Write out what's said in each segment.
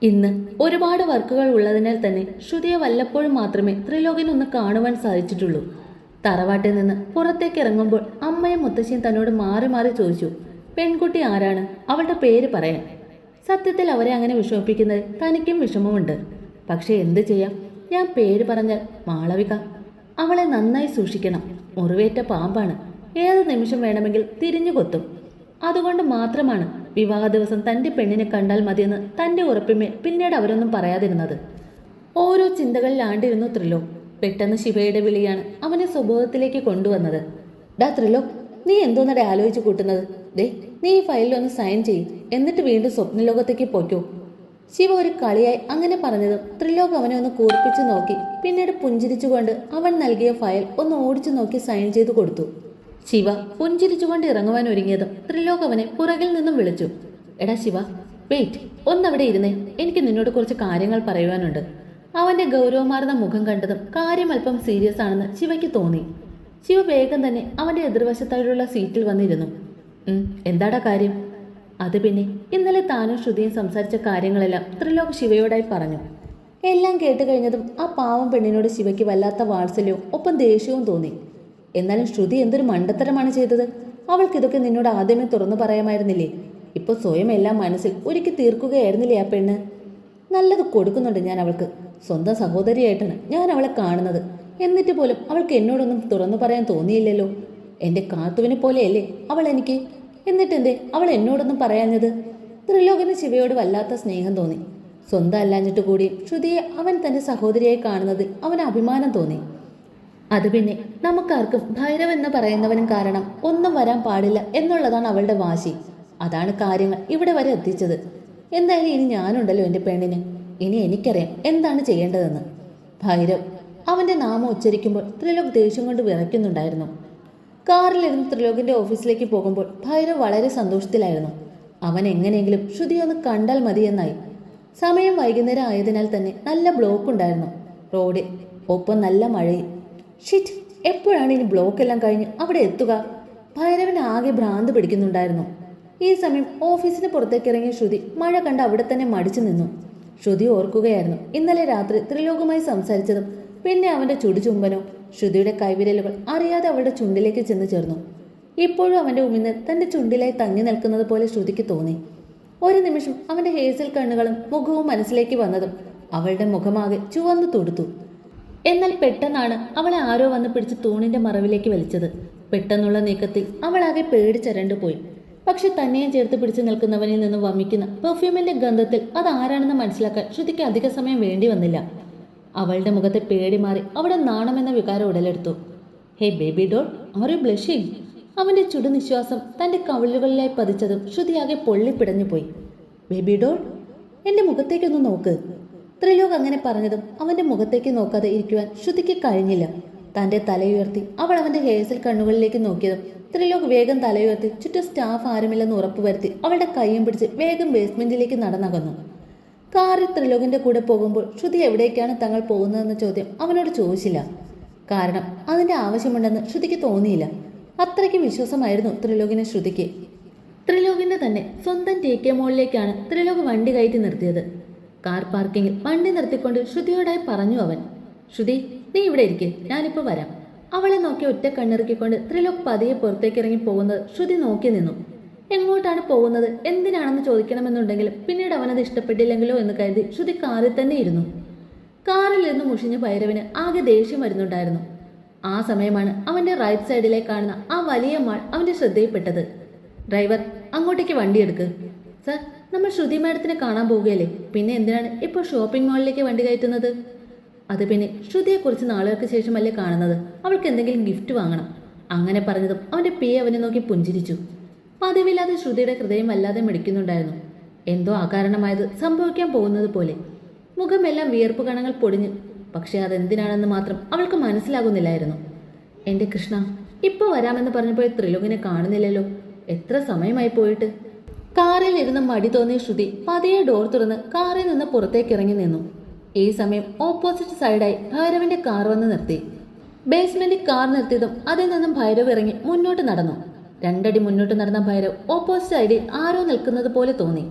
ഇന്ന് ഒരുപാട് വർക്കുകൾ ഉള്ളതിനാൽ തന്നെ ശ്രുതിയെ വല്ലപ്പോഴും മാത്രമേ ത്രിലോകിനൊന്ന് കാണുവാൻ സാധിച്ചിട്ടുള്ളൂ. തറവാട്ടിൽ നിന്ന് പുറത്തേക്ക് ഇറങ്ങുമ്പോൾ അമ്മയും മുത്തശ്ശിയും തന്നോട് മാറി മാറി ചോദിച്ചു, പെൺകുട്ടി ആരാണ്, അവളുടെ പേര് പറയാൻ. സത്യത്തിൽ അവരെ അങ്ങനെ വിഷമിപ്പിക്കുന്നത് തനിക്കും വിഷമമുണ്ട്. പക്ഷെ എന്ത് ചെയ്യാം, ഞാൻ പേര് പറഞ്ഞാൽ മാളവിക. അവളെ നന്നായി സൂക്ഷിക്കണം. മുറിവേറ്റ പാമ്പാണ്, ഏത് നിമിഷം വേണമെങ്കിൽ തിരിഞ്ഞു കൊത്തും. അതുകൊണ്ട് മാത്രമാണ് വിവാഹ ദിവസം തൻ്റെ പെണ്ണിനെ കണ്ടാൽ മതിയെന്ന് തൻ്റെ ഉറപ്പിന്മേൽ പിന്നീട് അവരൊന്നും പറയാതിരുന്നത്. ഓരോ ചിന്തകളിലാണ്ടിരുന്നു ത്രിലോക്. പെട്ടെന്ന് ശിവയുടെ വിളിയാണ് അവനെ സ്വബോധത്തിലേക്ക് കൊണ്ടുവന്നത്. ഡാ ത്രിലോക്, നീ എന്തോന്നടെ ആലോചിച്ച് കൂട്ടുന്നത്? ദേ, നീ ഈ ഫയലിലൊന്ന് സൈൻ ചെയ്യ്, എന്നിട്ട് വീണ്ടും സ്വപ്നലോകത്തേക്ക് പോയ്ക്കോ. ശിവ ഒരു കളിയായി അങ്ങനെ പറഞ്ഞതും ത്രിലോക് അവനെ ഒന്ന് കൂർപ്പിച്ചു നോക്കി. പിന്നീട് പുഞ്ചിരിച്ചുകൊണ്ട് അവൻ നൽകിയ ഫയൽ ഒന്ന് ഓടിച്ചു നോക്കി സൈൻ ചെയ്തു കൊടുത്തു. ശിവ പുഞ്ചിരിച്ചുകൊണ്ട് ഇറങ്ങുവാൻ ഒരുങ്ങിയതും ത്രിലോക് അവനെ പുറകിൽ നിന്നും വിളിച്ചു. എടാ ശിവ, വെയിറ്റ്, ഒന്നവിടെ ഇരുന്നേ, എനിക്ക് നിന്നോട് കുറച്ച് കാര്യങ്ങൾ പറയുവാനുണ്ട്. അവന്റെ ഗൗരവമാർന്ന മുഖം കണ്ടതും കാര്യം അല്പം സീരിയസ് ആണെന്ന് ശിവയ്ക്ക് തോന്നി. ശിവ വേഗം തന്നെ അവന്റെ എതിർവശത്തായുള്ള സീറ്റിൽ വന്നിരുന്നു. എന്താടാ കാര്യം? അത് പിന്നെ ഇന്നലെ താനും ശ്രുതിയും സംസാരിച്ച കാര്യങ്ങളെല്ലാം ത്രിലോക് ശിവയോടായി പറഞ്ഞു. എല്ലാം കേട്ട് കഴിഞ്ഞതും ആ പാവം പെണ്ണിനോട് ശിവയ്ക്ക് വല്ലാത്ത വാത്സല്യവും ഒപ്പം ദേഷ്യവും തോന്നി. എന്നാലും ശ്രുതി എന്തൊരു മണ്ടത്തരമാണ് ചെയ്തത്. അവൾക്കിതൊക്കെ നിന്നോട് ആദ്യമേ തുറന്നു പറയാമായിരുന്നില്ലേ? ഇപ്പോൾ സ്വയം എല്ലാം മനസ്സിൽ ഒരുക്കി തീർക്കുകയായിരുന്നില്ലേ ആ പെണ്ണ്? നല്ലത് കൊടുക്കുന്നുണ്ട് ഞാൻ അവൾക്ക്. സ്വന്തം സഹോദരിയായിട്ടാണ് ഞാൻ അവളെ കാണുന്നത്. എന്നിട്ട് പോലും അവൾക്ക് എന്നോടൊന്നും തുറന്നു പറയാൻ തോന്നിയില്ലല്ലോ. എൻ്റെ കാത്തുവിനെ പോലെയല്ലേ അവൾ എനിക്ക്. എന്നിട്ടെന്തേ അവൾ എന്നോടൊന്നും പറയാഞ്ഞത്? ത്രിലോകിന് ശിവയോട് വല്ലാത്ത സ്നേഹം തോന്നി. സ്വന്തം അല്ലാഞ്ഞിട്ട് കൂടിയും ശ്രുതിയെ അവൻ തൻ്റെ സഹോദരിയായി കാണുന്നതിൽ അവന് അഭിമാനം തോന്നി. അത് പിന്നെ നമുക്കാർക്കും ഭൈരവ് എന്ന് പറയുന്നവനും കാരണം ഒന്നും വരാൻ പാടില്ല എന്നുള്ളതാണ് അവളുടെ വാശി. അതാണ് കാര്യങ്ങൾ ഇവിടെ വരെ എത്തിച്ചത്. എന്തായാലും ഇനി ഞാനുണ്ടല്ലോ എൻ്റെ പെണ്ണിന്. ഇനി എനിക്കറിയാം എന്താണ് ചെയ്യേണ്ടതെന്ന്. ഭൈരവ്, അവൻ്റെ നാമം ഉച്ചരിക്കുമ്പോൾ ത്രിലോക് ദേഷ്യം കൊണ്ട് വിറയ്ക്കുന്നുണ്ടായിരുന്നു. കാറിലിരുന്ന് ത്രിലോകിന്റെ ഓഫീസിലേക്ക് പോകുമ്പോൾ ഭൈരവ് വളരെ സന്തോഷത്തിലായിരുന്നു. അവൻ എങ്ങനെയെങ്കിലും ശ്രുതിയൊന്ന് കണ്ടാൽ മതിയെന്നായി. സമയം വൈകുന്നേരം ആയതിനാൽ തന്നെ നല്ല ബ്ലോക്ക് ഉണ്ടായിരുന്നു റോഡിൽ, ഒപ്പം നല്ല മഴയും. ഷിറ്റ്, എപ്പോഴാണ് ഇനി ബ്ലോക്ക് എല്ലാം കഴിഞ്ഞ് അവിടെ എത്തുക? ഭൈരവന് ആകെ ഭ്രാന്ത് പിടിക്കുന്നുണ്ടായിരുന്നു. ഈ സമയം ഓഫീസിന് പുറത്തേക്ക് ഇറങ്ങിയ ശ്രുതി മഴ കണ്ട് അവിടെ തന്നെ മടിച്ചു നിന്നു. ശ്രുതി ഓർക്കുകയായിരുന്നു ഇന്നലെ രാത്രി ത്രിലോകുമായി സംസാരിച്ചതും പിന്നെ അവന്റെ ചുടുചുംബനോ. ശ്രുതിയുടെ കൈവിരലുകൾ അറിയാതെ അവളുടെ ചുണ്ടിലേക്ക് ചെന്ന് ചേർന്നു. ഇപ്പോഴും അവന്റെ ഉമിന്ന് തന്റെ ചുണ്ടിലായി തങ്ങി നിൽക്കുന്നത് പോലെ ശ്രുതിക്ക് തോന്നി. ഒരു നിമിഷം അവന്റെ ഹേസൽ കണ്ണുകളും മുഖവും മനസ്സിലേക്ക് വന്നതും അവളുടെ മുഖമാകെ ചുവന്നു തൊടുത്തു. എന്നാൽ പെട്ടെന്നാണ് അവളെ ആരോ വന്ന് പിടിച്ച് തൂണിന്റെ മറവിലേക്ക് വലിച്ചത്. പെട്ടെന്നുള്ള നീക്കത്തിൽ അവളാകെ പേടിച്ചരണ്ടു പോയി. പക്ഷെ തന്നെയും ചേർത്ത് പിടിച്ചു നിൽക്കുന്നവനിൽ നിന്ന് വമിക്കുന്ന പെർഫ്യൂമിന്റെ ഗന്ധത്തിൽ അതാരാണെന്ന് മനസ്സിലാക്കാൻ ശ്രുതിക്ക് അധിക സമയം വേണ്ടി വന്നില്ല. അവളുടെ മുഖത്തെ പേടി മാറി അവിടെ നാണമെന്ന വികാരം ഉടലെടുത്തു. Hey baby doll, are you blushing? അവന്റെ ചുടുനിശ്വാസം തന്റെ കവിളുകളിലായി പതിച്ചതും ശ്രുതിയാകെ പൊള്ളിപ്പിടഞ്ഞു പോയി. ബേബി ഡോൾ, എന്റെ മുഖത്തേക്കൊന്ന് നോക്ക്. ത്രിലോക് അങ്ങനെ പറഞ്ഞതും അവന്റെ മുഖത്തേക്ക് നോക്കാതെ ഇരിക്കുവാൻ ശ്രുതിക്ക് കഴിഞ്ഞില്ല. തന്റെ തലയുയർത്തി അവൾ അവന്റെ ഹേസൽ കണ്ണുകളിലേക്ക് നോക്കിയതും ത്രിലോക് വേഗം തലയുയർത്തി ചുറ്റും സ്റ്റാഫ് ആരുമില്ലെന്ന് ഉറപ്പുവരുത്തി അവളുടെ കൈയും പിടിച്ച് വേഗം ബേസ്മെന്റിലേക്ക് നടന്നകന്നു. കാറിൽ ത്രിലോകിന്റെ കൂടെ പോകുമ്പോൾ ശ്രുതി എവിടേക്കാണ് തങ്ങൾ പോകുന്നതെന്ന ചോദ്യം അവനോട് ചോദിച്ചില്ല. കാരണം അതിന്റെ ആവശ്യമുണ്ടെന്ന് ശ്രുതിക്ക് തോന്നിയില്ല. അത്രയ്ക്ക് വിശ്വാസമായിരുന്നു ത്രിലോകിനെ ശ്രുതിക്ക്. ത്രിലോകിന്റെ തന്നെ സ്വന്തം TK മോളിലേക്കാണ് ത്രിലോക് വണ്ടി കയറ്റി നിർത്തിയത്. കാർ പാർക്കിങ്ങിൽ വണ്ടി നിർത്തിക്കൊണ്ട് ശ്രുതിയോടായി പറഞ്ഞു അവൻ. ശ്രുതി, നീ ഇവിടെ ഇരിക്കെ, ഞാനിപ്പോൾ വരാം. അവളെ നോക്കി ഒറ്റ കണ്ണിറുക്കിക്കൊണ്ട് ത്രിലോക് പതിയെ പുറത്തേക്ക് ഇറങ്ങി പോകുന്നത് ശ്രുതി നോക്കി നിന്നു. എങ്ങോട്ടാണ് പോകുന്നത്, എന്തിനാണെന്ന് ചോദിക്കണമെന്നുണ്ടെങ്കിലും പിന്നീട് അവനത് ഇഷ്ടപ്പെട്ടില്ലെങ്കിലോ എന്ന് കരുതി ശ്രുതി കാറിൽ തന്നെ ഇരുന്നു. കാറിൽ നിന്ന് മുഷിഞ്ഞ ഭൈരവിന് ആകെ ദേഷ്യം വരുന്നുണ്ടായിരുന്നു. ആ സമയമാണ് അവന്റെ റൈറ്റ് സൈഡിലേക്ക് കാണുന്ന ആ വലിയ മാൾ അവന്റെ ശ്രദ്ധയിൽപ്പെട്ടത്. ഡ്രൈവർ, അങ്ങോട്ടേക്ക് വണ്ടി എടുക്ക്. സർ, നമ്മൾ ശ്രുതി മാഡത്തിനെ കാണാൻ പോവുകയല്ലേ, പിന്നെ എന്തിനാണ് ഇപ്പോൾ ഷോപ്പിംഗ് മാളിലേക്ക് വണ്ടി കയറ്റുന്നത്? അത് പിന്നെ ശ്രുതിയെ കുറച്ച് നാളുകൾക്ക് ശേഷമല്ലേ കാണുന്നത്, അവൾക്ക് എന്തെങ്കിലും ഗിഫ്റ്റ് വാങ്ങണം. അങ്ങനെ പറഞ്ഞതും അവന്റെ PA അവനെ നോക്കി പുഞ്ചിരിച്ചു. പതിവില്ലാതെ ശ്രുതിയുടെ ഹൃദയം വല്ലാതെ മിടിക്കുന്നുണ്ടായിരുന്നു. എന്തോ അകാരണമായത് സംഭവിക്കാൻ പോകുന്നത് പോലെ. മുഖമെല്ലാം വിയർപ്പ് കണങ്ങൾ പൊടിഞ്ഞു. പക്ഷെ അതെന്തിനാണെന്ന് മാത്രം അവൾക്ക് മനസ്സിലാകുന്നില്ലായിരുന്നു. എൻ്റെ കൃഷ്ണ, ഇപ്പോൾ വരാമെന്ന് പറഞ്ഞപ്പോൾ ത്രിലോകിനെ കാണുന്നില്ലല്ലോ, എത്ര സമയമായി പോയിട്ട്. കാറിൽ ഇരുന്ന് മടി തോന്നിയ ശ്രുതി പതിയെ ഡോർ തുറന്ന് കാറിൽ നിന്ന് പുറത്തേക്ക് ഇറങ്ങി നിന്നു. ഈ സമയം ഓപ്പോസിറ്റ് സൈഡായി ഭൈരവിന്റെ കാർ വന്ന് നിർത്തി. ബേസ്മെന്റിൽ കാർ നിർത്തിയതും അതിൽ നിന്നും ഭൈരവ് ഇറങ്ങി മുന്നോട്ട് നടന്നു. 2 അടി മുന്നോട്ട് നടന്ന ഭൈരവ് ഓപ്പോസിറ്റ് സൈഡിൽ ആരോ നിൽക്കുന്നത് പോലെ തോന്നി.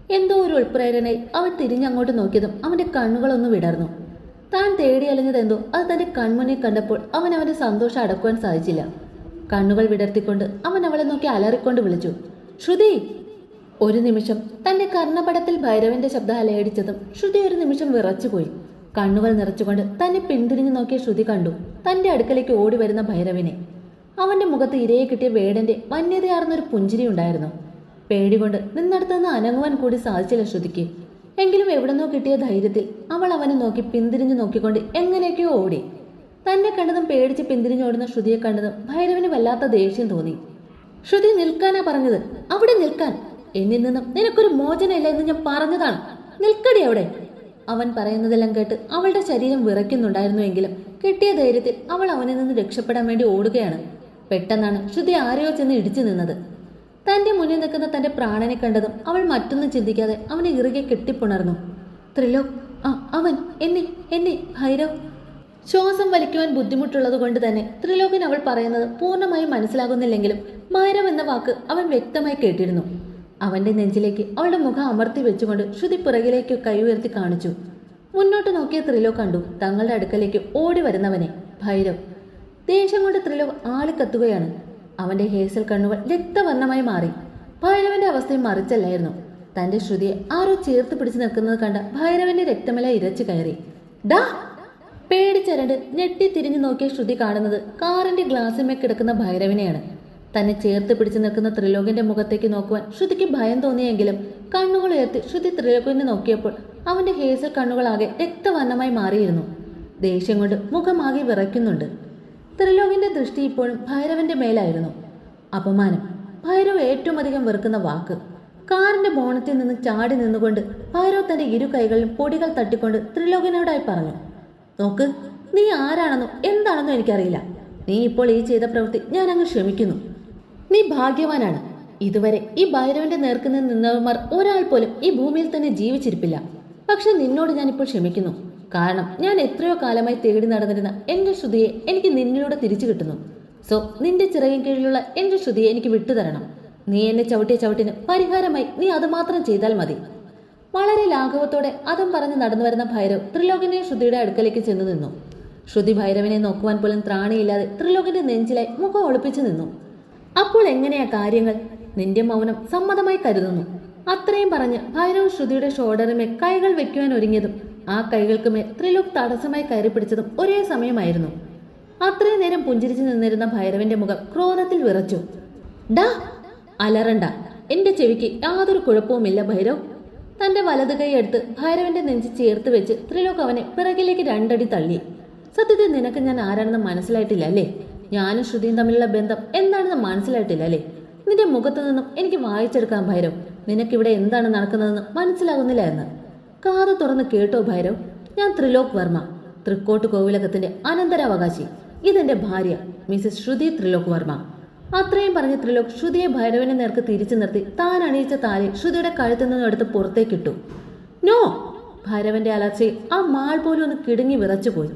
എന്തോ ഒരു ഉൾപ്രേരണയിൽ അവൻ തിരിഞ്ഞങ്ങോട്ട് നോക്കിയതും അവന്റെ കണ്ണുകളൊന്ന് വിടർന്നു. താൻ തേടി അലഞ്ഞതെന്തോ അത് തന്റെ കൺമുന്നിൽ കണ്ടപ്പോൾ അവന്റെ സന്തോഷം അടക്കുവാൻ സാധിച്ചില്ല. കണ്ണുകൾ വിടർത്തിക്കൊണ്ട് അവൻ അവളെ നോക്കി അലറിക്കൊണ്ട് വിളിച്ചു, ശ്രുതി. ഒരു നിമിഷം തന്റെ കർണപടത്തിൽ ഭൈരവന്റെ ശബ്ദം അലയടിച്ചതും ശ്രുതി ഒരു നിമിഷം വിറച്ചുപോയി. കണ്ണുകൾ നിറച്ചുകൊണ്ട് തന്നെ പിന്തിരിഞ്ഞു നോക്കിയ ശ്രുതി കണ്ടു തന്റെ അടുക്കലേക്ക് ഓടി വരുന്ന ഭൈരവനെ. അവന്റെ മുഖത്ത് ഇരയെ കിട്ടിയ വേടന്റെ വന്യതയാർന്നൊരു പുഞ്ചിരി ഉണ്ടായിരുന്നു. പേടികൊണ്ട് നിന്നടുത്തുനിന്ന് അനങ്ങുവാൻ കൂടി സാധിച്ചില്ല ശ്രുതിക്ക്. എങ്കിലും എവിടെന്നോ കിട്ടിയ ധൈര്യത്തിൽ അവൾ അവനെ നോക്കി പിന്തിരിഞ്ഞു നോക്കിക്കൊണ്ട് എങ്ങനെയൊക്കെയോ ഓടി. തന്നെ കണ്ടതും പേടിച്ച് പിന്തിരിഞ്ഞോടുന്ന ശ്രുതിയെ കണ്ടതും ഭൈരവന് വല്ലാത്ത ദേഷ്യം തോന്നി. ശ്രുതി, നിൽക്കാനാ പറഞ്ഞത്, അവിടെ നിൽക്കാൻ. എന്നിൽ നിന്നും നിനക്കൊരു മോചനമില്ല എന്ന് ഞാൻ പറഞ്ഞതാണ്. നിൽക്കടി അവിടെ. അവൻ പറയുന്നതെല്ലാം കേട്ട് അവളുടെ ശരീരം വിറയ്ക്കുന്നുണ്ടായിരുന്നുവെങ്കിലും കിട്ടിയ ധൈര്യത്തിൽ അവൾ അവനിൽ നിന്ന് രക്ഷപ്പെടാൻ വേണ്ടി ഓടുകയാണ്. പെട്ടെന്നാണ് ശ്രുതി ആരെയോ ചെന്ന് ഇടിച്ചു നിന്നത്. തന്റെ മുന്നിൽ നിൽക്കുന്ന തന്റെ പ്രാണനെ കണ്ടതും അവൾ മറ്റൊന്നും ചിന്തിക്കാതെ അവനെ ഇറുകെ കെട്ടിപ്പുണർന്നു. ത്രിലോക്, അവൻ എന്നെ ഭൈരവ്. ശ്വാസം വലിക്കുവാൻ ബുദ്ധിമുട്ടുള്ളത് കൊണ്ട് തന്നെ ത്രിലോകൻ അവൾ പറയുന്നത് പൂർണ്ണമായും മനസ്സിലാകുന്നില്ലെങ്കിലും ഭൈരവ് എന്ന വാക്ക് അവൻ വ്യക്തമായി കേട്ടിരുന്നു. അവന്റെ നെഞ്ചിലേക്ക് അവളുടെ മുഖം അമർത്തി വെച്ചുകൊണ്ട് ശ്രുതി പിറകിലേക്ക് കൈ ഉയർത്തി കാണിച്ചു. മുന്നോട്ട് നോക്കിയ ത്രിലോക് കണ്ടു തങ്ങളുടെ അടുക്കലേക്ക് ഓടി വരുന്നവനെ, ഭൈരവ്. ദേഷ്യം കൊണ്ട് ത്രിലോക് ആളിക്കത്തുകയാണ്. അവന്റെ ഹേസൽ കണ്ണുകൾ രക്തവർണ്ണമായി മാറി. ഭൈരവന്റെ അവസ്ഥയും മറിച്ചല്ലായിരുന്നു. തന്റെ ശ്രുതിയെ ആരോ ചേർത്ത് പിടിച്ചു നിൽക്കുന്നത് കണ്ട ഭൈരവന്റെ രക്തമല ഇരച്ചു കയറി. ഡാ! പേടിച്ചരണ്ട് ഞെട്ടി തിരിഞ്ഞു നോക്കിയ ശ്രുതി കാണുന്നത് കാറിന്റെ ഗ്ലാസിന്മേൽ കിടക്കുന്ന ഭൈരവനെയാണ്. തന്നെ ചേർത്ത് പിടിച്ചു നിൽക്കുന്ന ത്രിലോകിന്റെ മുഖത്തേക്ക് നോക്കുവാൻ ശ്രുതിക്ക് ഭയം തോന്നിയെങ്കിലും കണ്ണുകൾ ഉയർത്തി ശ്രുതി ത്രിലോകിനെ നോക്കിയപ്പോൾ അവന്റെ ഹേസൽ കണ്ണുകളാകെ രക്തവർണ്ണമായി മാറിയിരുന്നു. ദേഷ്യം കൊണ്ട് മുഖമാകെ വിറയ്ക്കുന്നുണ്ട്. ത്രിലോകിന്റെ ദൃഷ്ടി ഇപ്പോഴും ഭൈരവന്റെ മേലായിരുന്നു. അപമാനം ഭൈരവ് ഏറ്റവും അധികം വെറുക്കുന്ന വാക്ക്. കാറിന്റെ ബോണറ്റിൽ നിന്ന് ചാടി നിന്നുകൊണ്ട് ഭൈരവ് തന്റെ ഇരു കൈകളിലും പൊടികൾ തട്ടിക്കൊണ്ട് ത്രിലോകിനോടായി പറഞ്ഞു, നോക്ക്, നീ ആരാണെന്നോ എന്താണെന്നോ എനിക്കറിയില്ല. നീ ഇപ്പോൾ ഈ ചെയ്ത പ്രവൃത്തി ഞാൻ അങ്ങ് ക്ഷമിക്കുന്നു. നീ ഭാഗ്യവാനാണ്. ഇതുവരെ ഈ ഭൈരവന്റെ നേർക്ക് നിന്നവന്മാർ ഒരാൾ പോലും ഈ ഭൂമിയിൽ തന്നെ ജീവിച്ചിരിപ്പില്ല. പക്ഷെ നിന്നോട് ഞാനിപ്പോൾ ക്ഷമിക്കുന്നു. കാരണം ഞാൻ എത്രയോ കാലമായി തേടി നടന്നിരുന്ന എന്റെ ശ്രുതിയെ എനിക്ക് നിന്നിലൂടെ തിരിച്ചു കിട്ടുന്നു. സോ നിന്റെ ചിറകിൻ കീഴിലുള്ള എന്റെ ശ്രുതിയെ എനിക്ക് വിട്ടുതരണം. നീ എന്നെ ചവിട്ടിയ ചവിട്ടിന് പരിഹാരമായി നീ അതുമാത്രം ചെയ്താൽ മതി. വളരെ ലാഘവത്തോടെ അതും പറഞ്ഞ് നടന്നു വരുന്ന ഭൈരവ് ത്രിലോകന്റെ ശ്രുതിയുടെ അടുക്കലേക്ക് ചെന്നു നിന്നു. ശ്രുതി ഭൈരവനെ നോക്കുവാൻ പോലും ത്രാണിയില്ലാതെ ത്രിലോകന്റെ നെഞ്ചിലായി മുഖം ഒളിപ്പിച്ചു നിന്നു. അപ്പോൾ എങ്ങനെയാ കാര്യങ്ങൾ? നിന്റെ മൗനം സമ്മതമായി കരുതുന്നു. അത്രയും പറഞ്ഞ് ഭൈരവ് ശ്രുതിയുടെ ഷോൾഡറിന്മേൽ കൈകൾ വെക്കുവാൻ ഒരുങ്ങിയതും ആ കൈകൾക്ക് മേൽ ത്രിലോക് തടസ്സമായി കയറി പിടിച്ചതും ഒരേ സമയമായിരുന്നു. അത്രയും നേരം പുഞ്ചിരിച്ചു നിന്നിരുന്ന ഭൈരവന്റെ മുഖം ക്രോധത്തിൽ വിറച്ചു. ഡാ! അലറണ്ട. എന്റെ ചെവിക്ക് യാതൊരു കുഴപ്പവുമില്ല ഭൈരവ്. തന്റെ വലത് കൈ എടുത്ത് ഭൈരവന്റെ നെഞ്ചി ചേർത്ത് വെച്ച് ത്രിലോക് അവനെ പിറകിലേക്ക് 2 അടി തള്ളി. സത്യത്തിൽ നിനക്ക് ഞാൻ ആരാണെന്ന് മനസ്സിലായിട്ടില്ല അല്ലേ? ഞാനും ശ്രുതിയും തമ്മിലുള്ള ബന്ധം എന്താണെന്ന് മനസ്സിലായിട്ടില്ല അല്ലേ? നിന്റെ മുഖത്തു നിന്നും എനിക്ക് വായിച്ചെടുക്കാം ഭൈരവ്. നിനക്കിവിടെ എന്താണ് നടക്കുന്നതെന്ന് മനസ്സിലാകുന്നില്ല എന്ന്. കാത് തുറന്ന് കേട്ടോ ഭൈരവ്, ഞാൻ ത്രിലോക് വർമ്മ, തൃക്കോട്ട് കോവിലകത്തിന്റെ അനന്തരാവകാശി. ഇതെന്റെ ഭാര്യ മിസസ് ശ്രുതി ത്രിലോക് വർമ്മ. അത്രയും പറഞ്ഞ് ത്രിലോക് ശ്രുതിയെ ഭൈരവനെ നേർക്ക് തിരിച്ചു നിർത്തി താൻ അണിയിച്ച താലി ശ്രുതിയുടെ കഴുത്തിൽ നിന്നും എടുത്ത് പുറത്തേക്കിട്ടു. നോ! ഭൈരവന്റെ അലർച്ചയിൽ ആ മാൾ പോലും ഒന്ന് കിടുങ്ങി വിറച്ചുപോയി.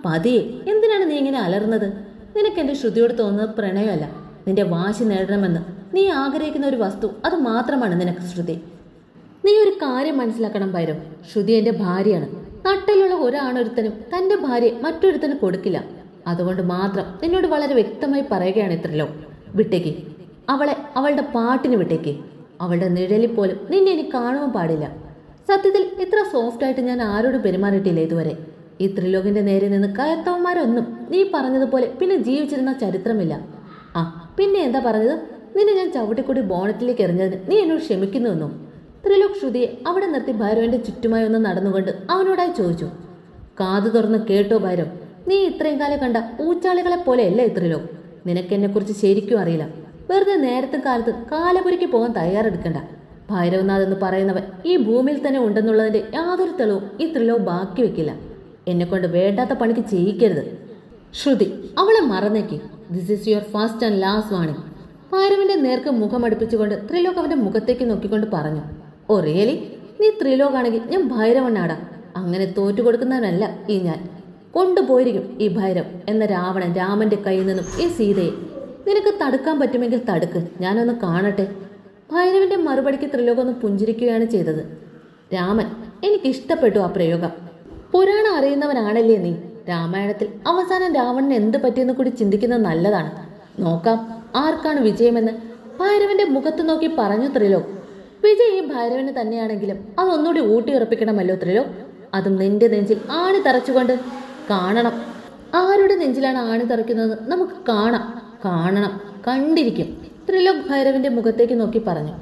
പതിയെ എന്തിനാണ് നീ ഇങ്ങനെ അലർന്നത്? നിനക്ക് എന്റെ ശ്രുതിയോട് തോന്നുന്നത് പ്രണയമല്ല, നിന്റെ വാശി നേടണമെന്ന് നീ ആഗ്രഹിക്കുന്ന ഒരു വസ്തു, അത് മാത്രമാണ് നിനക്ക് ശ്രുതി. നീ ഒരു കാര്യം മനസ്സിലാക്കണം ഭൈരവ്, ശ്രുതി എന്റെ ഭാര്യയാണ്. നട്ടിലുള്ള ഒരാണൊരുത്തനും തന്റെ ഭാര്യയെ മറ്റൊരുത്തനും കൊടുക്കില്ല. അതുകൊണ്ട് മാത്രം നിന്നോട് വളരെ വ്യക്തമായി പറയുകയാണ് ഇത്രല്ലോ. വിട്ടേക്ക് അവളെ, അവളുടെ പാട്ടിന് വിട്ടേക്ക്. അവളുടെ നിഴലിൽ പോലും നിന്നെ എനിക്ക് കാണുവാൻ പാടില്ല. സത്യത്തിൽ ഇത്ര സോഫ്റ്റായിട്ട് ഞാൻ ആരോടും പെരുമാറിയിട്ടില്ല ഇതുവരെ. ഈ ത്രിലോകിന്റെ നേരെ നിന്ന് കയത്തവന്മാരൊന്നും നീ പറഞ്ഞതുപോലെ പിന്നെ ജീവിച്ചിരുന്ന ചരിത്രമില്ല. പിന്നെ എന്താ പറഞ്ഞത്? നിന്നെ ഞാൻ ചവിട്ടിക്കൂടി ബോണറ്റിലേക്ക് എറിഞ്ഞതിന് നീ എന്നോട് ക്ഷമിക്കുന്നുവെന്നോ? ത്രിലോക് ശ്രുതിയെ അവിടെ നിർത്തി ഭൈരവന്റെ ചുറ്റുമായി ഒന്ന് നടന്നുകൊണ്ട് അവനോടായി ചോദിച്ചു. കാതു തുറന്ന് കേട്ടോ ഭൈരവ്, നീ ഇത്രയും കാലം കണ്ട ഊച്ചാളികളെ പോലെയല്ല ത്രിലോക്. നിനക്കെന്നെക്കുറിച്ച് ശരിക്കും അറിയില്ല. വെറുതെ നേരത്തും കാലത്ത് കാലപുരിക്ക് പോകാൻ തയ്യാറെടുക്കണ്ട. ഭൈരവനാഥ് എന്ന് പറയുന്നവൻ ഈ ഭൂമിയിൽ തന്നെ ഉണ്ടെന്നുള്ളതിന്റെ യാതൊരു തെളിവും ഈ ത്രിലോക് ബാക്കി വെക്കില്ല. എന്നെക്കൊണ്ട് വേണ്ടാത്ത പണിക്ക് ചെയ്യിക്കരുത്. ശ്രുതി, അവളെ മറന്നേക്ക്. This is your first and last warning. ഭൈരവന്റെ നേർക്ക് മുഖമടുപ്പിച്ചുകൊണ്ട് ത്രിലോക് അവന്റെ മുഖത്തേക്ക് നോക്കിക്കൊണ്ട് പറഞ്ഞു. Oh really? നീ ത്രിലോക് ആണെങ്കിൽ ഞാൻ ഭൈരവനാടാ. അങ്ങനെ തോറ്റുകൊടുക്കുന്നവനല്ല ഈ ഞാൻ. കൊണ്ടുപോയിരിക്കും ഈ ഭൈരവ് എന്ന രാവണൻ രാമന്റെ കയ്യിൽ നിന്നും ഈ സീതയെ. നിനക്ക് തടുക്കാൻ പറ്റുമെങ്കിൽ തടുക്ക്, ഞാനൊന്ന് കാണട്ടെ. ഭൈരവന്റെ മറുപടിക്ക് ത്രിലോകം ഒന്ന് പുഞ്ചിരിക്കുകയാണ് ചെയ്തത്. രാമൻ, എനിക്കിഷ്ടപ്പെട്ടു ആ പ്രയോഗം. പുരാണം അറിയുന്നവനാണല്ലേ നീ. രാമായണത്തിൽ അവസാനം രാവണന് എന്ത് പറ്റിയെന്ന് കൂടി ചിന്തിക്കുന്നത് നല്ലതാണ്. നോക്കാം ആർക്കാണ് വിജയമെന്ന്. ഭൈരവന്റെ മുഖത്ത് നോക്കി പറഞ്ഞു ത്രിലോക്. വിജയ് ഈ ഭൈരവന് തന്നെയാണെങ്കിലും അതൊന്നുകൂടി ഊട്ടിയുറപ്പിക്കണമല്ലോ ത്രിലോക്. അതും നിന്റെ നെഞ്ചിൽ ആണി തറച്ചുകൊണ്ട്. കാണണം ആരുടെ നെഞ്ചിലാണ് ആണി തറയ്ക്കുന്നത് നമുക്ക് കാണണം, കണ്ടിരിക്കും. ത്രിലോക് ഭൈരവന്റെ മുഖത്തേക്ക് നോക്കി പറഞ്ഞു.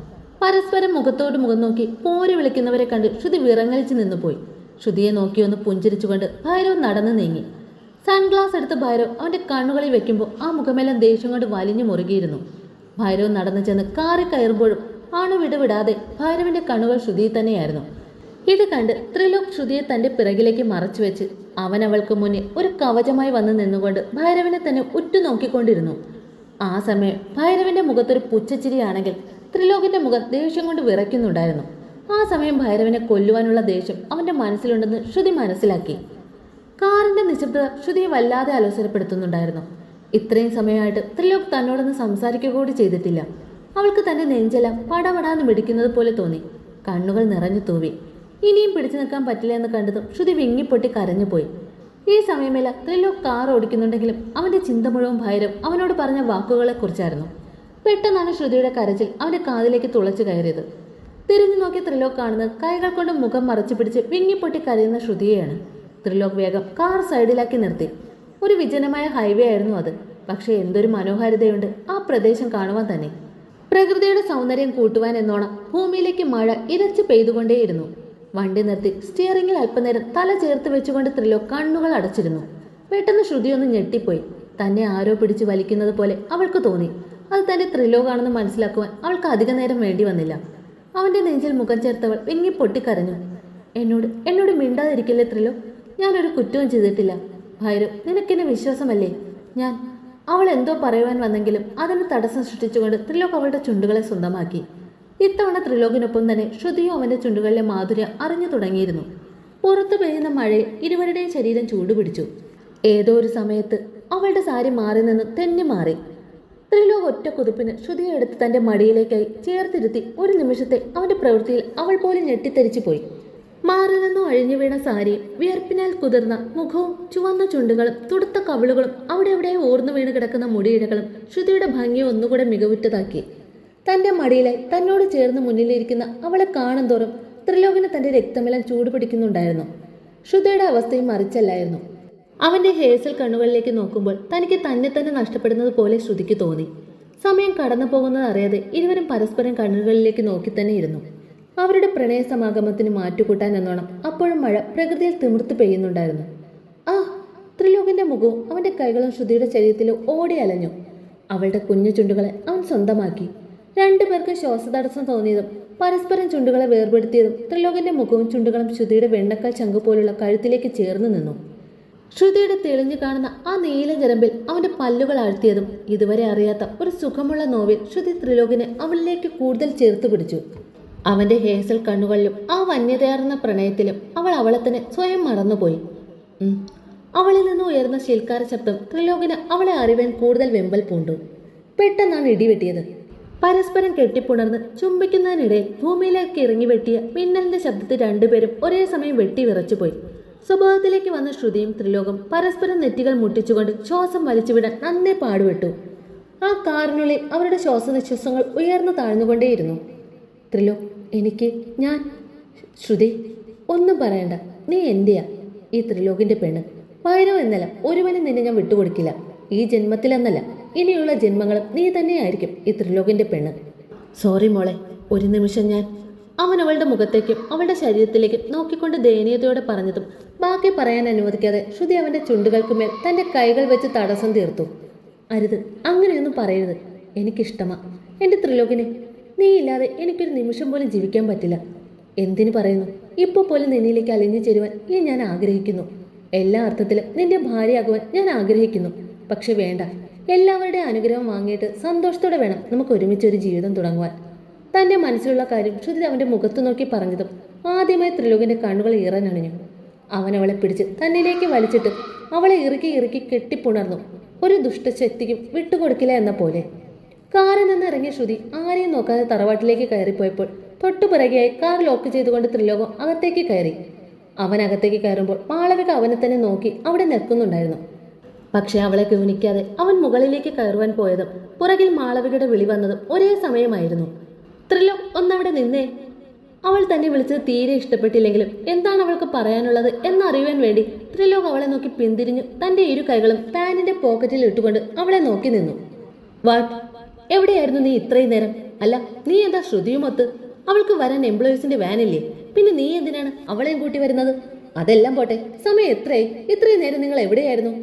പരസ്പരം മുഖത്തോട് മുഖം നോക്കി പോരി വിളിക്കുന്നവരെ കണ്ട് ശ്രുതി വിറങ്ങലിച്ച് നിന്നുപോയി. ശ്രുതിയെ നോക്കി ഒന്ന് പുഞ്ചിരിച്ചുകൊണ്ട് ഭൈരവ് നടന്നു നീങ്ങി. സൺഗ്ലാസ് എടുത്ത് ഭൈരവ് അവന്റെ കണ്ണുകളിൽ വെക്കുമ്പോൾ ആ മുഖമെല്ലാം ദേഷ്യം കൊണ്ട് വലിഞ്ഞു മുറുകിയിരുന്നു. ഭൈരവ് നടന്നു ചെന്ന് കാറി കയറുമ്പോഴും വിടാതെ ഭൈരവിന്റെ കണ്ണുകൾ ശ്രുതിയിൽ തന്നെയായിരുന്നു. ഇത് കണ്ട് ത്രിലോക് ശ്രുതിയെ തന്റെ പിറകിലേക്ക് മറച്ചു വെച്ച് അവൻ അവൾക്ക് മുന്നിൽ ഒരു കവചമായി വന്ന് നിന്നുകൊണ്ട് ഭൈരവനെ തന്നെ ഉറ്റുനോക്കിക്കൊണ്ടിരുന്നു. ആ സമയം ഭൈരവന്റെ മുഖത്തൊരു പുച്ഛച്ചിരിയാണെങ്കിൽ ത്രിലോകിന്റെ മുഖം ദേഷ്യം കൊണ്ട് വിറയ്ക്കുന്നുണ്ടായിരുന്നു. ആ സമയം ഭൈരവനെ കൊല്ലുവാനുള്ള ദേഷ്യം അവന്റെ മനസ്സിലുണ്ടെന്ന് ശ്രുതി മനസ്സിലാക്കി. കാറിന്റെ നിശബ്ദത ശ്രുതിയെ വല്ലാതെ അലോസരപ്പെടുത്തുന്നുണ്ടായിരുന്നു. ഇത്രയും സമയമായിട്ട് ത്രിലോക് തന്നോടൊന്ന് സംസാരിക്കുക കൂടി ചെയ്തിട്ടില്ല. അവൾക്ക് തന്റെ നെഞ്ചെല്ലാം പടപടാന്ന് മിടിക്കുന്നത് പോലെ തോന്നി. കണ്ണുകൾ നിറഞ്ഞു തൂവി. ഇനിയും പിടിച്ചു നിൽക്കാൻ പറ്റില്ല എന്ന് കണ്ടതും ശ്രുതി വിങ്ങിപ്പൊട്ടി കരഞ്ഞുപോയി. ഈ സമയമെല്ലാം ത്രിലോക് കാർ ഓടിക്കുന്നുണ്ടെങ്കിലും അവന്റെ ചിന്ത മുഴുവൻ ഭൈരവ് അവനോട് പറഞ്ഞ വാക്കുകളെ കുറിച്ചായിരുന്നു. പെട്ടെന്നാണ് ശ്രുതിയുടെ കരച്ചിൽ അവന്റെ കാതിലേക്ക് തുളച്ചു കയറിയത്. തിരിഞ്ഞു നോക്കി ത്രിലോക് കാണുന്നത് കൈകൾ കൊണ്ട് മുഖം മറച്ചു പിടിച്ച് വിങ്ങിപ്പൊട്ടി കരയുന്ന ശ്രുതിയെയാണ്. ത്രിലോക് വേഗം കാർ സൈഡിലാക്കി നിർത്തി. ഒരു വിജനമായ ഹൈവേ ആയിരുന്നു അത്. പക്ഷെ എന്തൊരു മനോഹാരിതയുണ്ട് ആ പ്രദേശം കാണുവാൻ തന്നെ. പ്രകൃതിയുടെ സൗന്ദര്യം കൂട്ടുവാൻ എന്നോണം ഭൂമിയിലേക്ക് മഴ ഇരച്ചു പെയ്തുകൊണ്ടേയിരുന്നു. വണ്ടി നിർത്തി സ്റ്റിയറിംഗിൽ അല്പനേരം തല ചേർത്ത് വെച്ചുകൊണ്ട് ത്രിലോക് കണ്ണുകൾ അടച്ചിരുന്നു. പെട്ടെന്ന് ശ്രുതി ഒന്ന് ഞെട്ടിപ്പോയി. തന്നെ ആരോ പിടിച്ച് വലിക്കുന്നത് പോലെ അവൾക്ക് തോന്നി. അത് തന്റെ ത്രിലോകാണെന്ന് മനസ്സിലാക്കുവാൻ അവൾക്ക് അധിക നേരം വേണ്ടി വന്നില്ല. അവന്റെ നെഞ്ചിൽ മുഖം ചേർത്തവൾ വിങ്ങി പൊട്ടിക്കരഞ്ഞു. എന്നോട് മിണ്ടാതിരിക്കില്ലേ ത്രിലോക്. ഞാനൊരു കുറ്റവും ചെയ്തിട്ടില്ല. ഭൈരവ്, നിനക്കെന്നെ വിശ്വാസമല്ലേ? അവൾ എന്തോ പറയുവാൻ വന്നെങ്കിലും അതിന് തടസ്സം സൃഷ്ടിച്ചുകൊണ്ട് ത്രിലോക് അവളുടെ ചുണ്ടുകളെ സ്വന്തമാക്കി. ഇത്തവണ ത്രിലോകിനൊപ്പം തന്നെ ശ്രുതിയും അവന്റെ ചുണ്ടുകളിലെ മാധുര്യം അറിഞ്ഞു തുടങ്ങിയിരുന്നു. പുറത്തു പെയ്യുന്ന മഴയിൽ ഇരുവരുടെയും ശരീരം ചൂടുപിടിച്ചു. ഏതോ ഒരു സമയത്ത് അവളുടെ സാരി മാറി നിന്ന് തെന്നി മാറി. ത്രിലോക് ഒറ്റ കുതിപ്പിന് ശ്രുതിയെ എടുത്ത് തന്റെ മടിയിലേക്കായി ചേർത്തിരുത്തി. ഒരു നിമിഷത്തെ അവന്റെ പ്രവൃത്തിയിൽ അവൾ പോലും ഞെട്ടിത്തെറിച്ചു പോയി. മാറി നിന്നും അഴിഞ്ഞു വീണ സാരിയും വിയർപ്പിനാൽ കുതിർന്ന മുഖവും ചുവന്ന ചുണ്ടുകളും തുടുത്ത കവിളുകളും അവിടെ ഓർന്നു വീണ് കിടക്കുന്ന മുടിയിഴകളും ശ്രുതിയുടെ ഭംഗിയെ ഒന്നുകൂടെ മികവുറ്റതാക്കി. തന്റെ മടിയിലായി തന്നോട് ചേർന്ന് മുന്നിലിരിക്കുന്ന അവളെ കാണും തോറും ത്രിലോകിന് തന്റെ രക്തമെല്ലാം ചൂടുപിടിക്കുന്നുണ്ടായിരുന്നു. ശ്രുതിയുടെ അവസ്ഥയും മറിച്ചല്ലായിരുന്നു. അവന്റെ ഹേസൽ കണ്ണുകളിലേക്ക് നോക്കുമ്പോൾ തനിക്ക് തന്നെ നഷ്ടപ്പെടുന്നത് പോലെ ശ്രുതിക്ക് തോന്നി. സമയം കടന്നു പോകുന്നത് അറിയാതെ ഇരുവരും പരസ്പരം കണ്ണുകളിലേക്ക് നോക്കി തന്നെ ഇരുന്നു. അവരുടെ പ്രണയ സമാഗമത്തിന് മാറ്റുകൂട്ടാൻ എന്നോണം അപ്പോഴും മഴ പ്രകൃതിയിൽ തിമിർത്ത് പെയ്യുന്നുണ്ടായിരുന്നു. ത്രിലോകിന്റെ മുഖവും അവന്റെ കൈകളും ശ്രുതിയുടെ ശരീരത്തിൽ ഓടി അലഞ്ഞു. അവളുടെ കുഞ്ഞു ചുണ്ടുകളെ അവൻ സ്വന്തമാക്കി. രണ്ടുപേർക്ക് ശ്വാസതടസ്സം തോന്നിയതും പരസ്പരം ചുണ്ടുകളെ വേർപെടുത്തിയതും ത്രിലോകിന്റെ മുഖവും ചുണ്ടുകളും ശ്രുതിയുടെ വെണ്ണക്കൽ ചങ്കു പോലുള്ള കഴുത്തിലേക്ക് ചേർന്ന് നിന്നു. ശ്രുതിയുടെ തെളിഞ്ഞു കാണുന്ന ആ നീല ഞരമ്പിൽ അവന്റെ പല്ലുകൾ ആഴ്ത്തിയതും ഇതുവരെ അറിയാത്ത ഒരു സുഖമുള്ള നോവിൽ ശ്രുതി ത്രിലോകിനെ അവളിലേക്ക് കൂടുതൽ ചേർത്ത് പിടിച്ചു. അവന്റെ ഹേസൽ കണ്ണുകളിലും ആ വന്യതയാർന്ന പ്രണയത്തിലും അവളെ തന്നെ സ്വയം മറന്നുപോയി. അവളിൽ നിന്ന് ഉയർന്ന ശീൽക്കാര ശബ്ദം ത്രിലോകിന് അവളെ അറിയാൻ കൂടുതൽ വെമ്പൽ പൂണ്ടു. പെട്ടെന്നാണ് ഇടിവെട്ടിയത്. പരസ്പരം കെട്ടിപ്പുണർന്ന് ചുംബിക്കുന്നതിനിടയിൽ ഭൂമിയിലേക്ക് ഇറങ്ങി വെട്ടിയ മിന്നലിന്റെ ശബ്ദത്തിൽ രണ്ടുപേരും ഒരേ സമയം വെട്ടി വിറച്ചുപോയി. സ്വഭാവത്തിലേക്ക് വന്ന ശ്രുതിയും ത്രിലോകം പരസ്പരം നെറ്റികൾ മുട്ടിച്ചുകൊണ്ട് ശ്വാസം വലിച്ചുവിടാൻ നന്നേ പാടുപെട്ടു. ആ കാറിനുള്ളിൽ അവരുടെ ശ്വാസനിശ്വാസങ്ങൾ ഉയർന്നു താഴ്ന്നുകൊണ്ടേയിരുന്നു. ത്രിലോക്, ശ്രുതി, ഒന്നും പറയണ്ട. നീ എന്റെയാ, ഈ ത്രിലോകിന്റെ പെണ്ണ്. ഭൈരവ് എന്നല്ല ഒരുവനും നിന്നെ ഞാൻ വിട്ടുകൊടുക്കില്ല. ഈ ജന്മത്തിലെന്നല്ല, ഇനിയുള്ള ജന്മങ്ങളും നീ തന്നെയായിരിക്കും ഈ ത്രിലോകിന്റെ പെണ്ണ്. സോറി മോളെ, ഒരു നിമിഷം അവൻ അവളുടെ മുഖത്തേക്കും അവളുടെ ശരീരത്തിലേക്കും നോക്കിക്കൊണ്ട് ദയനീയതയോടെ പറഞ്ഞതും ബാക്കി പറയാൻ അനുവദിക്കാതെ ശ്രുതി അവന്റെ ചുണ്ടുകൾക്കുമേൽ തന്റെ കൈകൾ വെച്ച് തടസ്സം തീർത്തു. അരുത്, അങ്ങനെയൊന്നും പറയരുത്. എനിക്കിഷ്ടമാ എന്റെ ത്രിലോകിനെ. നീ ഇല്ലാതെ എനിക്കൊരു നിമിഷം പോലും ജീവിക്കാൻ പറ്റില്ല. എന്തിനു പറയുന്നു, ഇപ്പോൾ പോലും നിന്നിലേക്ക് അലിഞ്ഞു ചേരുവാൻ ഞാൻ ആഗ്രഹിക്കുന്നു. എല്ലാ അർത്ഥത്തിലും നിന്റെ ഭാര്യയാകുവാൻ ഞാൻ ആഗ്രഹിക്കുന്നു. പക്ഷെ വേണ്ട, എല്ലാവരുടെയും അനുഗ്രഹം വാങ്ങിയിട്ട് സന്തോഷത്തോടെ വേണം നമുക്ക് ഒരുമിച്ചൊരു ജീവിതം തുടങ്ങുവാൻ. തന്റെ മനസ്സിലുള്ള കാര്യം ശ്രുതി അവന്റെ മുഖത്ത് നോക്കി പറഞ്ഞതും ആദ്യമായി ത്രിലോകിന്റെ കണ്ണുകൾ ഈറനണിഞ്ഞു. അവൻ അവളെ പിടിച്ച് തന്നിലേക്ക് വലിച്ചിട്ട് അവളെ ഇറുക്കി കെട്ടിപ്പുണർന്നു. ഒരു ദുഷ്ടശക്തിക്കും വിട്ടുകൊടുക്കില്ല എന്ന പോലെ. കാറിൽ നിന്ന് ഇറങ്ങിയ ശ്രുതി ആരെയും നോക്കാതെ തറവാട്ടിലേക്ക് കയറിപ്പോയപ്പോൾ തൊട്ടുപിറകെയായി കാർ ലോക്ക് ചെയ്തുകൊണ്ട് ത്രിലോകം അകത്തേക്ക് കയറി. അവൻ അകത്തേക്ക് കയറുമ്പോൾ മാളവിക അവനെ തന്നെ നോക്കി അവിടെ നിൽക്കുന്നുണ്ടായിരുന്നു. പക്ഷെ അവളെ ഗൗനിക്കാതെ അവൻ മുകളിലേക്ക് കയറുവാൻ പോയതും പുറകിൽ മാളവികയുടെ വിളി വന്നതും ഒരേ സമയമായിരുന്നു. ത്രിലോക്, ഒന്നവിടെ നിന്നേ. അവൾ തന്നെ വിളിച്ചത് തീരെ ഇഷ്ടപ്പെട്ടില്ലെങ്കിലും എന്താണ് അവൾക്ക് പറയാനുള്ളത് എന്നറിയുവാൻ വേണ്ടി ത്രിലോക് അവളെ നോക്കി പിന്തിരിഞ്ഞു തന്റെ ഇരു കൈകളും പാന്റിന്റെ പോക്കറ്റിൽ ഇട്ടുകൊണ്ട് അവളെ നോക്കി നിന്നു. വാട്ട്, എവിടെയായിരുന്നു നീ ഇത്രയും നേരം? അല്ല, നീ എന്താ ശ്രുതിയുമൊത്ത്? അവൾക്ക് വരാൻ എംപ്ലോയീസിന്റെ വാനില്ലേ? പിന്നെ നീ എന്തിനാണ് അവളെയും കൂട്ടി വരുന്നത്? അതെല്ലാം പോട്ടെ, സമയം എത്രയായി? ഇത്രയും നേരം നിങ്ങൾ എവിടെയായിരുന്നു?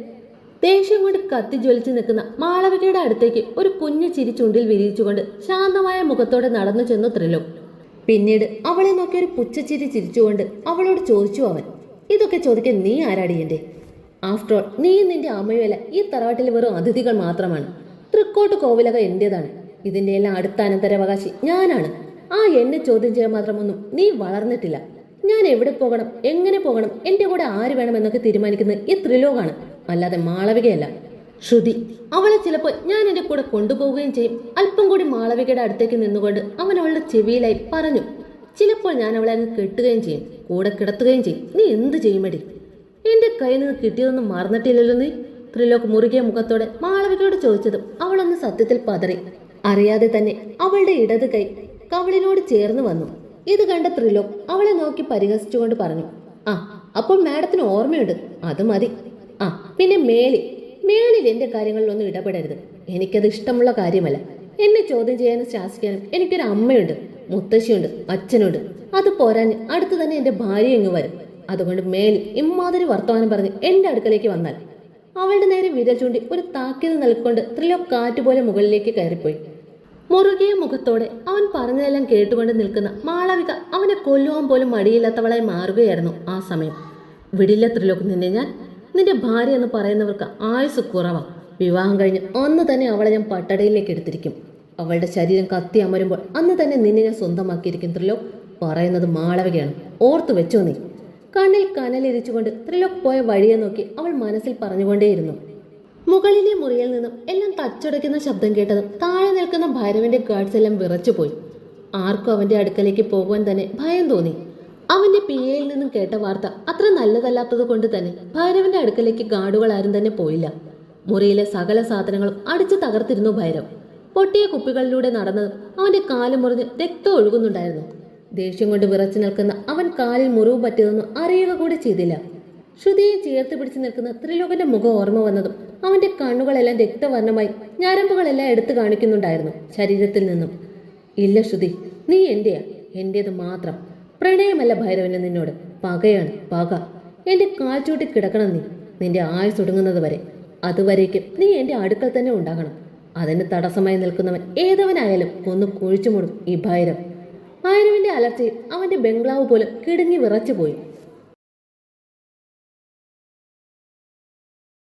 ദേഷ്യം കൊണ്ട് കത്തിജ്വലിച്ച് നിൽക്കുന്ന മാളവികയുടെ അടുത്തേക്ക് ഒരു കുഞ്ഞു ചിരി ചുണ്ടിൽ വിരിയിച്ചുകൊണ്ട് ശാന്തമായ മുഖത്തോടെ നടന്നു ചെന്നു ത്രിലോക്. പിന്നീട് അവളെ നോക്കി ഒരു പുച്ഛച്ചിരി ചിരിച്ചുകൊണ്ട് അവളോട് ചോദിച്ചു അവൻ, ഇതൊക്കെ ചോദിക്കാൻ നീ ആരാടി എന്റെ? ആഫ്റ്റർ ഓൾ നീയും നിന്റെ അമ്മയുമല്ല ഈ തറവാട്ടിൽ വെറും അതിഥികൾ മാത്രമാണ്. തൃക്കോട്ട് കോവിലക എന്റേതാണ്. ഇതിന്റെ എല്ലാം അടുത്ത അനന്തരാവകാശി ഞാനാണ്. ആ എന്നെ ചോദ്യം ചെയ്യാൻ മാത്രമൊന്നും നീ വളർന്നിട്ടില്ല. ഞാൻ എവിടെ പോകണം, എങ്ങനെ പോകണം, എന്റെ കൂടെ ആര് വേണമെന്നൊക്കെ തീരുമാനിക്കുന്നത് ഈ ത്രിലോകാണ്, അല്ലാതെ മാളവികയല്ല. ശ്രുതി, അവളെ ചിലപ്പോൾ ഞാൻ എന്റെ കൂടെ കൊണ്ടുപോവുകയും ചെയ്യും. അല്പം കൂടി മാളവികയുടെ അടുത്തേക്ക് നിന്നുകൊണ്ട് അവൻ അവളുടെ ചെവിയിലായി പറഞ്ഞു. ചിലപ്പോൾ ഞാൻ അവളെ അങ്ങ് കെട്ടുകയും ചെയ്യും, കൂടെ കിടത്തുകയും ചെയ്യും. നീ എന്ത് ചെയ്യുമടി? എന്റെ കയ്യിൽ നിന്ന് കിട്ടിയതൊന്നും മറന്നിട്ടില്ലല്ലോ നീ? ത്രിലോക് മുറുകിയ മുഖത്തോടെ മാളവികയോട് ചോദിച്ചതും അവളൊന്ന് സത്യത്തിൽ പതറി. അറിയാതെ തന്നെ അവളുടെ ഇടത് കൈ കവളിനോട് ചേർന്ന് വന്നു. ഇത് കണ്ട ത്രിലോക് അവളെ നോക്കി പരിഹസിച്ചുകൊണ്ട് പറഞ്ഞു, ആ, അപ്പോൾ മാഡത്തിന് ഓർമ്മയുണ്ട്, അത് മതി. ആ, പിന്നെ മേലിൽ എന്റെ കാര്യങ്ങളിലൊന്നും ഇടപെടരുത്. എനിക്കത് ഇഷ്ടമുള്ള കാര്യമല്ല. എന്നെ ചോദ്യം ചെയ്യാനും ശാസിക്കാനും എനിക്കൊരു അമ്മയുണ്ട്, മുത്തശ്ശിയുണ്ട്, അച്ഛനുണ്ട്. അത് പോരാഞ്ഞ് അടുത്ത് തന്നെ എന്റെ ഭാര്യ ഇങ്ങ് വരും. അതുകൊണ്ട് മേലിൽ ഇമ്മാതിരി വർത്തമാനം പറഞ്ഞ് എന്റെ അടുക്കലേക്ക് വന്നാൽ. അവളുടെ നേരെ വിരൽ ചൂണ്ടി ഒരു താക്കീത് നൽകിക്കൊണ്ട് ത്രിലോക് കാറ്റുപോലെ മുകളിലേക്ക് കയറിപ്പോയി. മുറുകിയ മുഖത്തോടെ അവൻ പറഞ്ഞതെല്ലാം കേട്ടുകൊണ്ട് നിൽക്കുന്ന മാളവിക അവനെ കൊല്ലുവാൻ പോലും മടിയില്ലാത്തവളായി മാറുകയായിരുന്നു ആ സമയം. വിടില്ല ത്രിലോക്, നിന്റെ ഭാര്യ എന്ന് പറയുന്നവർക്ക് ആയുസ് കുറവാ. വിവാഹം കഴിഞ്ഞ് അന്ന് തന്നെ അവളെ ഞാൻ പട്ടടയിലേക്ക് എടുത്തിരിക്കും. അവളുടെ ശരീരം കത്തി അമരുമ്പോൾ അന്ന് തന്നെ നിന്നെ ഞാൻ സ്വന്തമാക്കിയിരിക്കും ത്രിലോക്. പറയുന്നത് മാളവികയാണ്, ഓർത്തു വെച്ചോ നീ. കണ്ണിൽ കനലിരിച്ചുകൊണ്ട് ത്രിലോക് പോയ വഴിയെ നോക്കി അവൾ മനസ്സിൽ പറഞ്ഞുകൊണ്ടേയിരുന്നു. മുകളിലെ മുറിയിൽ നിന്നും എല്ലാം തച്ചുടയ്ക്കുന്ന ശബ്ദം കേട്ടതും താഴെ നിൽക്കുന്ന ഭൈരവന്റെ ഗാർഡ്സ് എല്ലാം വിറച്ചുപോയി. ആർക്കും അവന്റെ അടുക്കലേക്ക് പോകുവാൻ തന്നെ ഭയം തോന്നി. അവന്റെ പിഎയിൽ നിന്നും കേട്ട വാർത്ത അത്ര നല്ലതല്ലാത്തത് കൊണ്ട് തന്നെ ഭൈരവന്റെ അടുക്കലേക്ക് ഗാർഡുകൾ ആരും തന്നെ പോയില്ല. മുറിയിലെ സകല സാധനങ്ങളും അടിച്ചു തകർത്തിരുന്നു ഭൈരവ്. പൊട്ടിയ കുപ്പികളിലൂടെ നടന്നത് അവന്റെ കാല് മുറിഞ്ഞ് രക്തം ഒഴുകുന്നുണ്ടായിരുന്നു. ദേഷ്യം കൊണ്ട് വിറച്ചു നിൽക്കുന്ന അവൻ കാലിൽ മുറിവ് പറ്റിയതൊന്നും അറിയുക കൂടി ചെയ്തില്ല. ശ്രുതിയെ ചേർത്ത് പിടിച്ചു നിൽക്കുന്ന ത്രിലോകന്റെ മുഖം ഓർമ്മ വന്നതും അവന്റെ കണ്ണുകളെല്ലാം രക്തവർണ്ണമായി ഞരമ്പുകളെല്ലാം എടുത്തു കാണിക്കുന്നുണ്ടായിരുന്നു ശരീരത്തിൽ നിന്നും. ഇല്ല ശ്രുതി, നീ എന്റെയാ, എന്റേത് മാത്രം. പ്രണയമല്ല ഭൈരവന് നിന്നോട്, പകയാണ്, പക. എന്റെ കാൽ ചൂട്ടി കിടക്കണം നീ, നിന്റെ ആയുസ് ഒടുങ്ങുന്നത് വരെ. അതുവരേക്കും നീ എന്റെ അടുക്കൽ തന്നെ ഉണ്ടാകണം. അതിന് തടസ്സമായി നിൽക്കുന്നവൻ ഏതവനായാലും കൊന്നു കുഴിച്ചു മൂടും ഈ ഭൈരവ്. ഭൈരവിന്റെ അലർച്ചയിൽ അവന്റെ ബംഗ്ലാവ് പോലും കിടുങ്ങി വിറച്ചുപോയി.